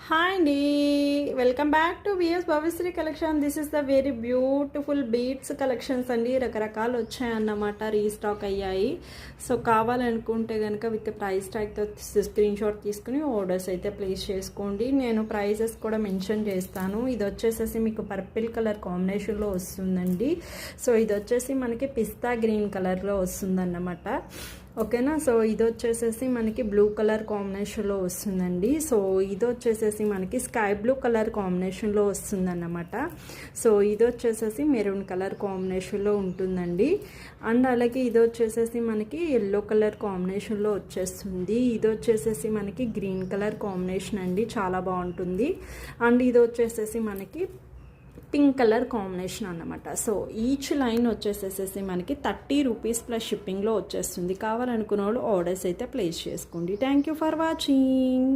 Hi అండి, welcome back to VS Bhavyashri collection. This is the very beautiful beads collections అండి. రకరకాలు వచ్చాయన్నమాట, restock అయ్యాయి. సో కావాలనుకుంటే కనుక విత్ ప్రైస్ ట్యాగ్తో స్క్రీన్ షాట్ తీసుకుని ఆర్డర్స్ అయితే ప్లేస్ చేసుకోండి. నేను ప్రైజెస్ కూడా మెన్షన్ చేస్తాను. ఇది వచ్చేసేసి మీకు పర్పుల్ కలర్ కాంబినేషన్లో వస్తుందండి. సో ఇది వచ్చేసి మనకి పిస్తా గ్రీన్ కలర్లో వస్తుందన్నమాట. ఓకేనా. సో ఇది వచ్చేసేసి మనకి బ్లూ కలర్ కాంబినేషన్లో వస్తుందండి. సో ఇది వచ్చేసేసి మనకి స్కై బ్లూ కలర్ కాంబినేషన్లో వస్తుందన్నమాట. సో ఇది వచ్చేసేసి మెరూన్ కలర్ కాంబినేషన్లో ఉంటుందండి. అండ్ అలాగే ఇది వచ్చేసేసి మనకి ఎల్లో కలర్ కాంబినేషన్లో వచ్చేస్తుంది. ఇది వచ్చేసేసి మనకి గ్రీన్ కలర్ కాంబినేషన్ అండి, చాలా బాగుంటుంది. అండ్ ఇది వచ్చేసేసి మనకి పింక్ కలర్ కాంబినేషన్ అన్నమాట. సో ఈచ్ లైన్ వచ్చేసేసి మనకి 30 రూపీస్ ప్లస్ షిప్పింగ్లో వచ్చేస్తుంది. కావాలనుకున్న వాళ్ళు ఆర్డర్స్ అయితే ప్లేస్ చేసుకోండి. Thank you for watching.